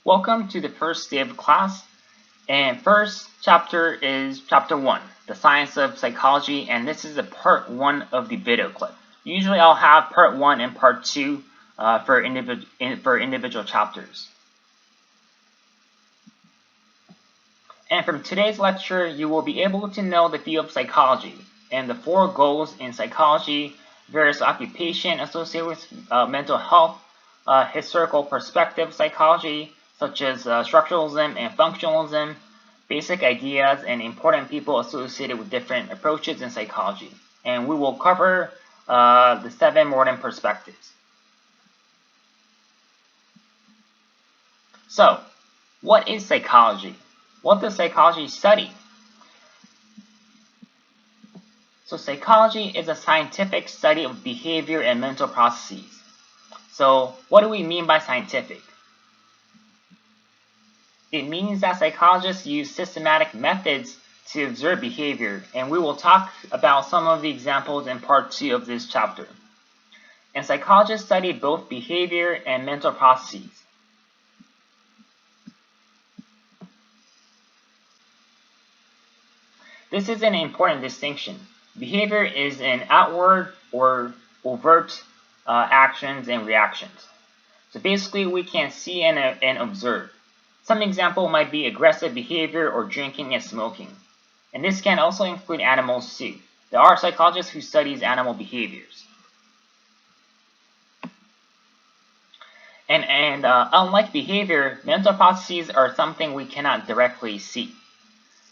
Welcome to the first day of class, and first chapter is chapter 1, the science of psychology, and this is the part 1 of the video clip. Usually I'll have part 1 and part 2 for individual chapters. And from today's lecture, you will be able to know the field of psychology and the 4 goals in psychology, various occupations associated with mental health, historical perspective psychology, such as structuralism and functionalism, basic ideas and important people associated with different approaches in psychology. And we will cover the 7 modern perspectives. So, what is psychology? What does psychology study? So psychology is a scientific study of behavior and mental processes. So what do we mean by scientific? It means that psychologists use systematic methods to observe behavior, and we will talk about some of the examples in part 2 of this chapter. And psychologists study both behavior and mental processes. This is an important distinction. Behavior is an outward or overt actions and reactions. So basically we can see and observe. Some example might be aggressive behavior or drinking and smoking. And this can also include animals too. There are psychologists who studies animal behaviors. And unlike behavior, mental processes are something we cannot directly see.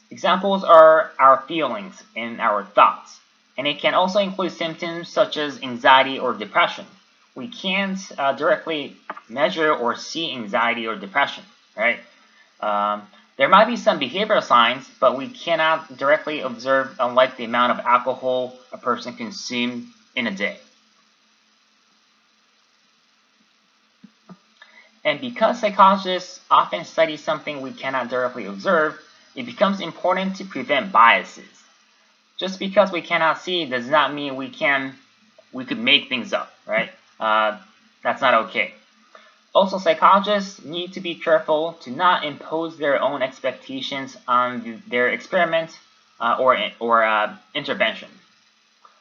Examples are our feelings and our thoughts. And it can also include symptoms such as anxiety or depression. We can't directly measure or see anxiety or depression, right? There might be some behavioral signs, but we cannot directly observe, unlike the amount of alcohol a person consumes in a day. And because psychologists often study something we cannot directly observe, it becomes important to prevent biases. Just because we cannot see does not mean we could make things up, right? That's not okay. Also, psychologists need to be careful to not impose their own expectations on their experiment or intervention.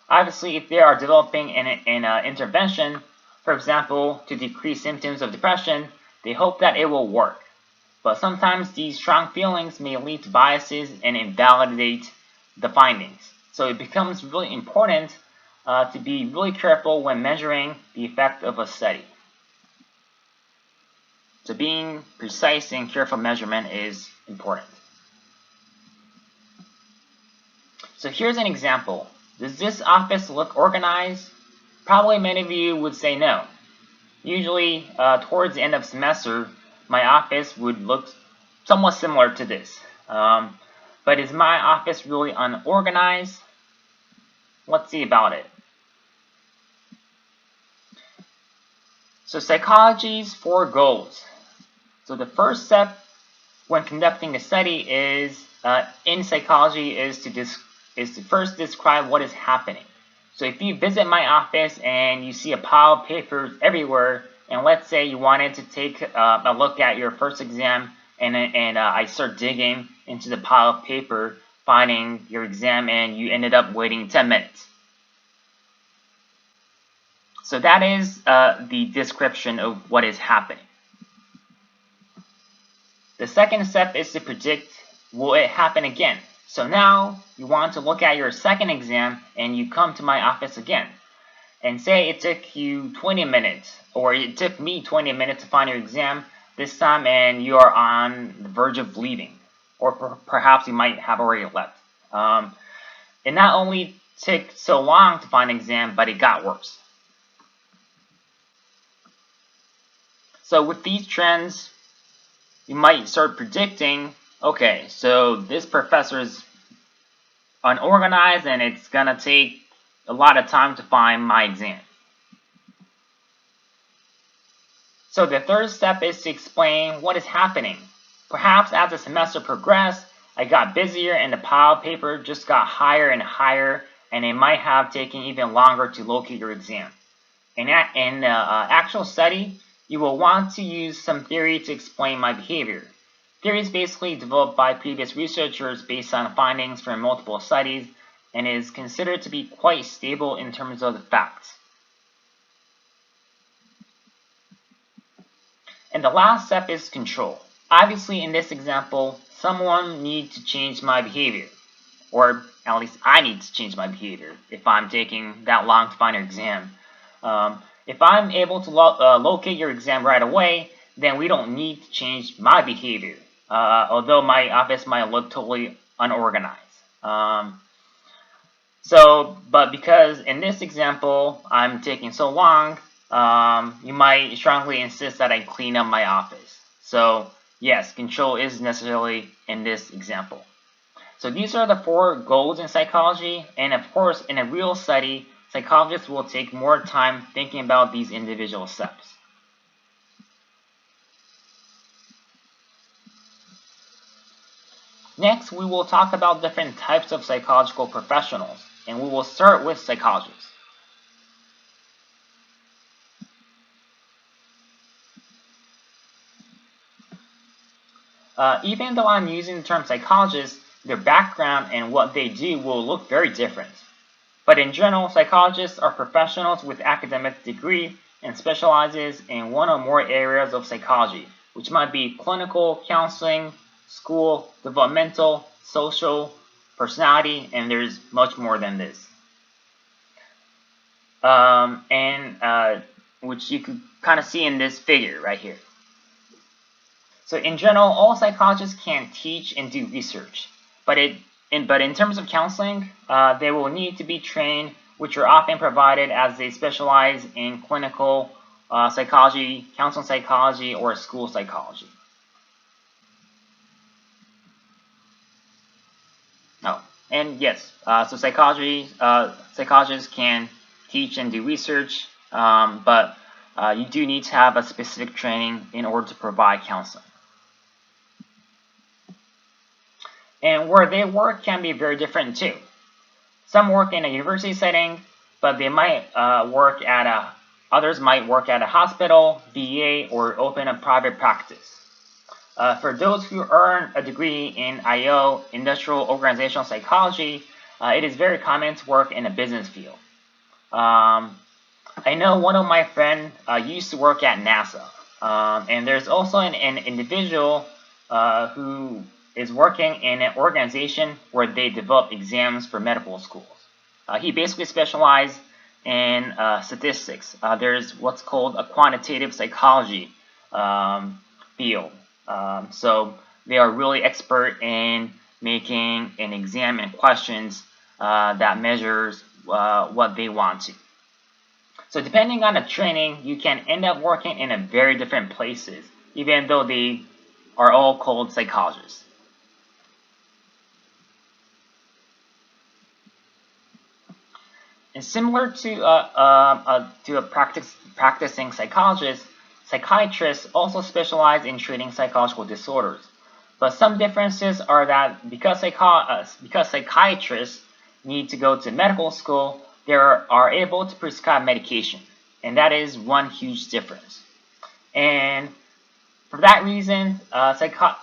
Obviously, if they are developing an intervention, for example, to decrease symptoms of depression, they hope that it will work. But sometimes these strong feelings may lead to biases and invalidate the findings. So it becomes really important to be really careful when measuring the effect of a study. So being precise and careful measurement is important. So here's an example. Does this office look organized? Probably many of you would say no. Usually towards the end of semester, my office would look somewhat similar to this. But is my office really unorganized? Let's see about it. So psychology's 4 goals. So the first step when conducting a study in psychology is to first describe what is happening. So if you visit my office and you see a pile of papers everywhere, and let's say you wanted to take a look at your first exam, and I start digging into the pile of paper, finding your exam, and you ended up waiting 10 minutes. So that is the description of what is happening. The second step is to predict, will it happen again? So now you want to look at your second exam and you come to my office again. And say it took you 20 minutes, or it took me 20 minutes to find your exam this time, and you are on the verge of leaving. Or perhaps you might have already left. It not only took so long to find an exam, but it got worse. So with these trends, you might start predicting, okay, so this professor is unorganized and it's going to take a lot of time to find my exam. So the third step is to explain what is happening. Perhaps as the semester progressed, I got busier and the pile of paper just got higher and higher, and it might have taken even longer to locate your exam. In actual study, you will want to use some theory to explain my behavior. Theory is basically developed by previous researchers based on findings from multiple studies and is considered to be quite stable in terms of the facts. And the last step is control. Obviously, in this example, someone needs to change my behavior, or at least I need to change my behavior if I'm taking that long to find your exam. If I'm able to locate your exam right away, then we don't need to change my behavior, although my office might look totally unorganized. But because in this example I'm taking so long, you might strongly insist that I clean up my office. So yes, control is necessary in this example. So these are the 4 goals in psychology, and of course in a real study, psychologists will take more time thinking about these individual steps. Next, we will talk about different types of psychological professionals, and we will start with psychologists. Even though I'm using the term psychologist, their background and what they do will look very different. But in general, psychologists are professionals with academic degree and specializes in one or more areas of psychology, which might be clinical, counseling, school, developmental, social, personality, and there's much more than this. Which you could kind of see in this figure right here. So in general, all psychologists can teach and do research, but in terms of counseling, they will need to be trained, which are often provided as they specialize in clinical psychology, counseling psychology, or school psychology. And yes, so psychologists can teach and do research, but you do need to have a specific training in order to provide counseling. And where they work can be very different too. Some work in a university setting, but they might others might work at a hospital, VA, or open a private practice. For those who earn a degree in IO, Industrial Organizational Psychology, it is very common to work in a business field. I know one of my friends used to work at NASA, and there's also an individual who is working in an organization where they develop exams for medical schools. He basically specialized in statistics. There's what's called a quantitative psychology field. So they are really expert in making an exam and questions that measures what they want to. So depending on the training, you can end up working in a very different places, even though they are all called psychologists. And similar to a practicing psychologist, psychiatrists also specialize in treating psychological disorders. But some differences are that because psychiatrists need to go to medical school, they are able to prescribe medication, and that is one huge difference. And for that reason,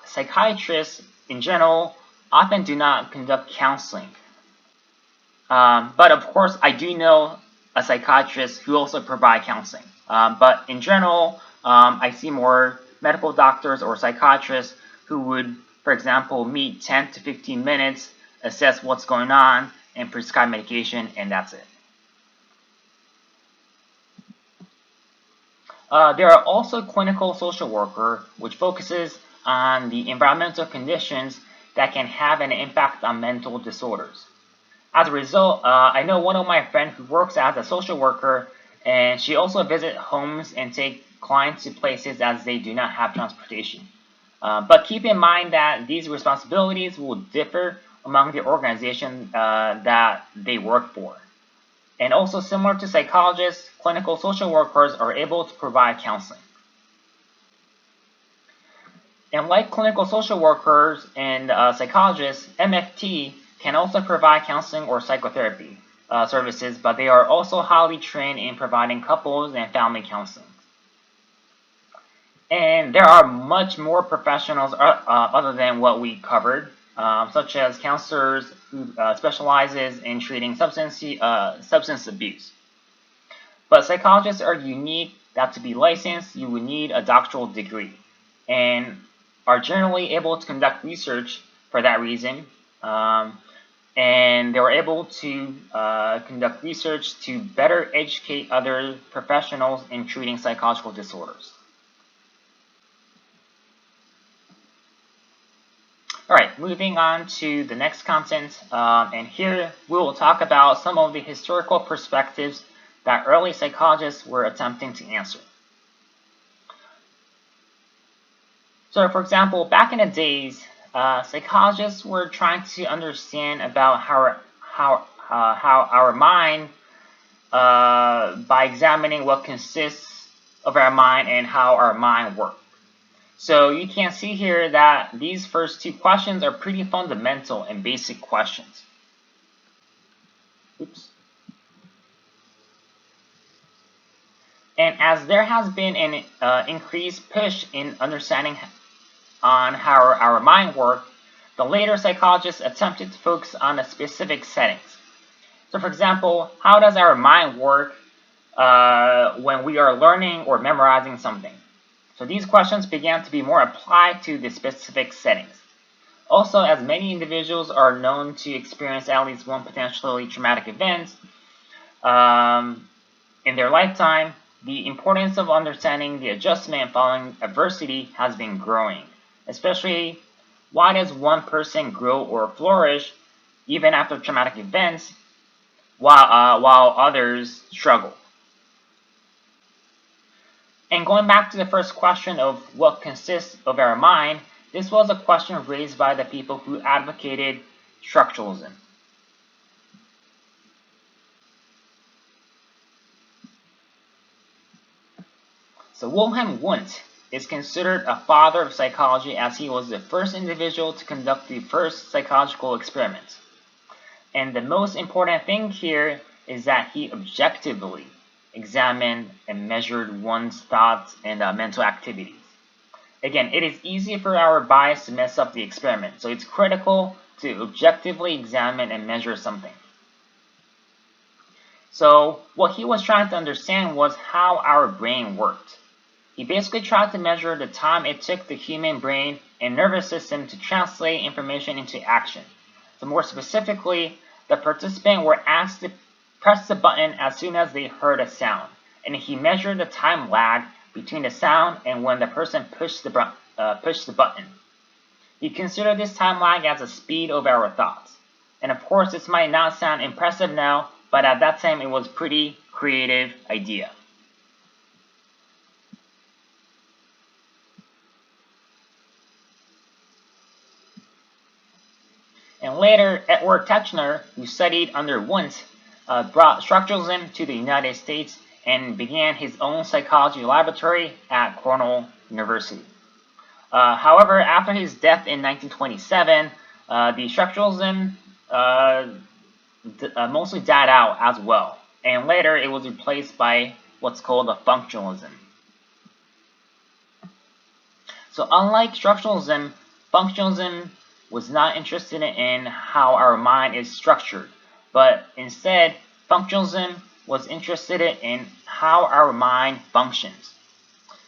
psychiatrists in general often do not conduct counseling. But of course, I do know a psychiatrist who also provide counseling. But in general, I see more medical doctors or psychiatrists who would, for example, meet 10 to 15 minutes, assess what's going on, and prescribe medication, and that's it. There are also clinical social worker, which focuses on the environmental conditions that can have an impact on mental disorders. As a result, I know one of my friends who works as a social worker, and she also visits homes and takes clients to places as they do not have transportation. But keep in mind that these responsibilities will differ among the organization that they work for. And also similar to psychologists, clinical social workers are able to provide counseling. And like clinical social workers and psychologists, MFT can also provide counseling or psychotherapy services, but they are also highly trained in providing couples and family counseling. And there are much more professionals other than what we covered, such as counselors who specializes in treating substance abuse. But psychologists are unique that to be licensed, you would need a doctoral degree and are generally able to conduct research for that reason. And they were able to conduct research to better educate other professionals in treating psychological disorders. Alright, moving on to the next content, and here we will talk about some of the historical perspectives that early psychologists were attempting to answer. So, for example, back in the days, psychologists were trying to understand about how our mind, by examining what consists of our mind and how our mind works. So you can see here that these first two questions are pretty fundamental and basic questions. Oops. And as there has been an increased push in understanding on how our mind works, the later psychologists attempted to focus on the specific settings. So for example, how does our mind work when we are learning or memorizing something? So these questions began to be more applied to the specific settings. Also, as many individuals are known to experience at least one potentially traumatic event in their lifetime, the importance of understanding the adjustment following adversity has been growing. Especially, why does one person grow or flourish even after traumatic events while others struggle? And going back to the first question of what consists of our mind, this was a question raised by the people who advocated structuralism. So Wilhelm Wundt is considered a father of psychology as he was the first individual to conduct the first psychological experiments. And the most important thing here is that he objectively examined and measured one's thoughts and mental activities. Again, it is easy for our bias to mess up the experiment, so it's critical to objectively examine and measure something. So what he was trying to understand was how our brain worked. He basically tried to measure the time it took the human brain and nervous system to translate information into action. So more specifically, the participants were asked to press the button as soon as they heard a sound, and he measured the time lag between the sound and when the person pushed the button. He considered this time lag as the speed of our thoughts. And of course, this might not sound impressive now, but at that time it was a pretty creative idea. And later, Edward Tachner, who studied under Wundt, brought structuralism to the United States and began his own psychology laboratory at Cornell University. However, after his death in 1927, the structuralism mostly died out as well, and later it was replaced by what's called a functionalism. So unlike structuralism, functionalism was not interested in how our mind is structured, but instead, functionalism was interested in how our mind functions.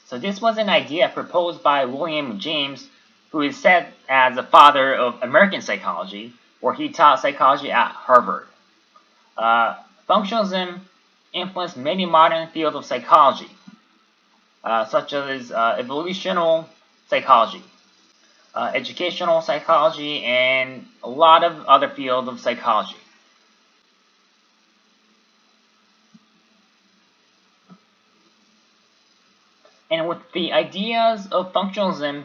So this was an idea proposed by William James, who is said as the father of American psychology, where he taught psychology at Harvard. Functionalism influenced many modern fields of psychology, such as evolutional psychology, educational psychology, and a lot of other fields of psychology. And with the ideas of functionalism,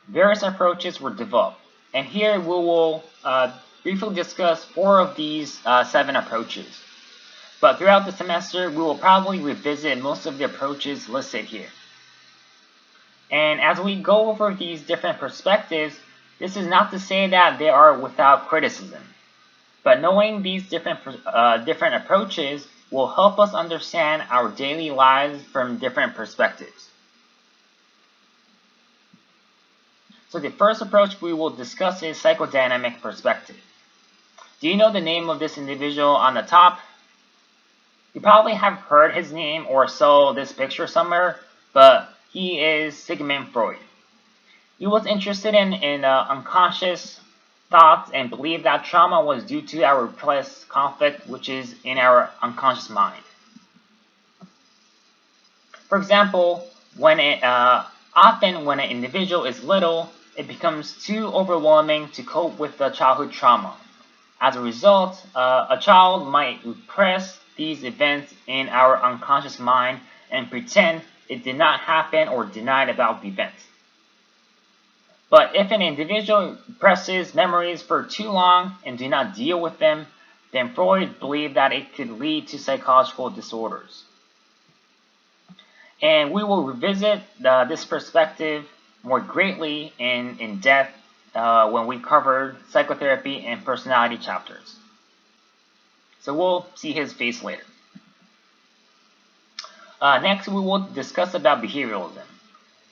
various approaches were developed. And here we will briefly discuss 4 of these 7 approaches. But throughout the semester, we will probably revisit most of the approaches listed here. And as we go over these different perspectives, this is not to say that they are without criticism. But knowing these different approaches will help us understand our daily lives from different perspectives. So the first approach we will discuss is psychodynamic perspective. Do you know the name of this individual on the top? You probably have heard his name or saw this picture somewhere, but he is Sigmund Freud. He was interested in unconscious thoughts and believed that trauma was due to our repressed conflict, which is in our unconscious mind. For example, often when an individual is little, it becomes too overwhelming to cope with the childhood trauma. As a result, a child might repress these events in our unconscious mind and pretend it did not happen or denied about the event. But if an individual represses memories for too long and do not deal with them, then Freud believed that it could lead to psychological disorders. And we will revisit this perspective more greatly in depth when we cover psychotherapy and personality chapters. So we'll see his face later. Next, we will discuss about behavioralism.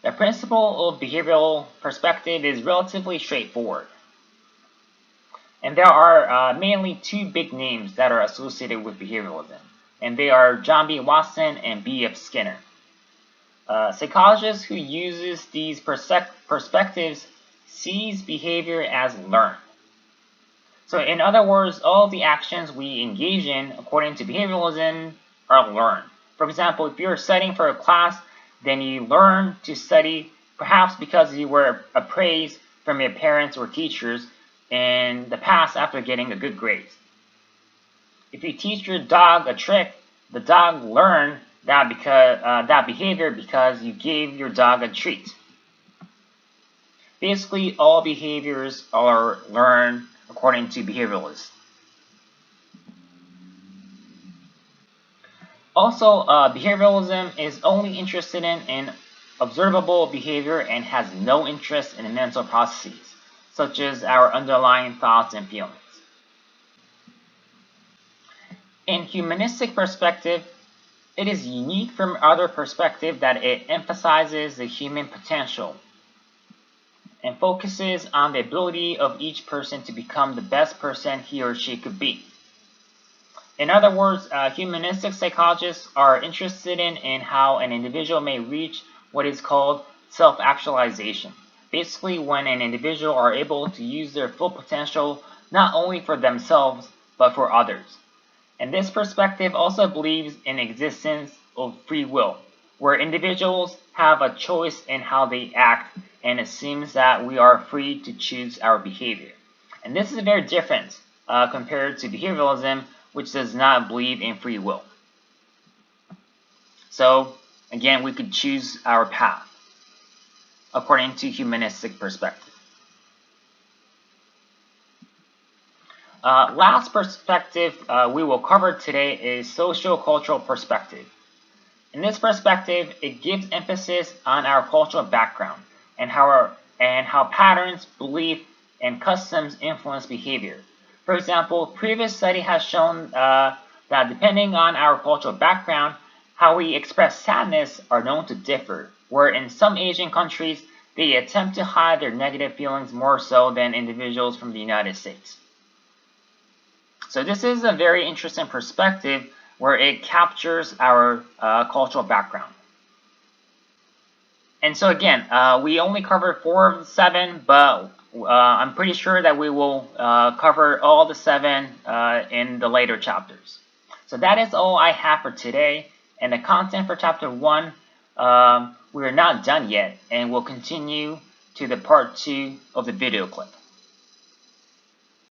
The principle of behavioral perspective is relatively straightforward. And there are mainly two big names that are associated with behavioralism, and they are John B. Watson and B.F. Skinner. Psychologists who uses these perspectives sees behavior as learned. So in other words, all the actions we engage in according to behavioralism are learned. For example, if you're studying for a class, then you learn to study perhaps because you were appraised from your parents or teachers in the past after getting a good grade. If you teach your dog a trick, the dog learned that behavior because you gave your dog a treat. Basically, all behaviors are learned according to behavioralists. Also, behavioralism is only interested in observable behavior and has no interest in mental processes, such as our underlying thoughts and feelings. In humanistic perspective, it is unique from other perspectives that it emphasizes the human potential and focuses on the ability of each person to become the best person he or she could be. In other words, humanistic psychologists are interested in how an individual may reach what is called self-actualization. Basically, when an individual are able to use their full potential not only for themselves, but for others. And this perspective also believes in existence of free will, where individuals have a choice in how they act and assumes that we are free to choose our behavior. And this is very different compared to behavioralism, which does not believe in free will. So, again, we could choose our path according to humanistic perspective. Last perspective we will cover today is socio-cultural perspective. In this perspective, it gives emphasis on our cultural background and how patterns, beliefs, and customs influence behavior. For example, previous study has shown that depending on our cultural background, how we express sadness are known to differ, where in some Asian countries, they attempt to hide their negative feelings more so than individuals from the United States. So this is a very interesting perspective where it captures our cultural background. And so again, we only covered 4 of the 7, but I'm pretty sure that we will cover all the 7 in the later chapters. So that is all I have for today. And the content for chapter 1, we're not done yet, and we'll continue to the part 2 of the video clip.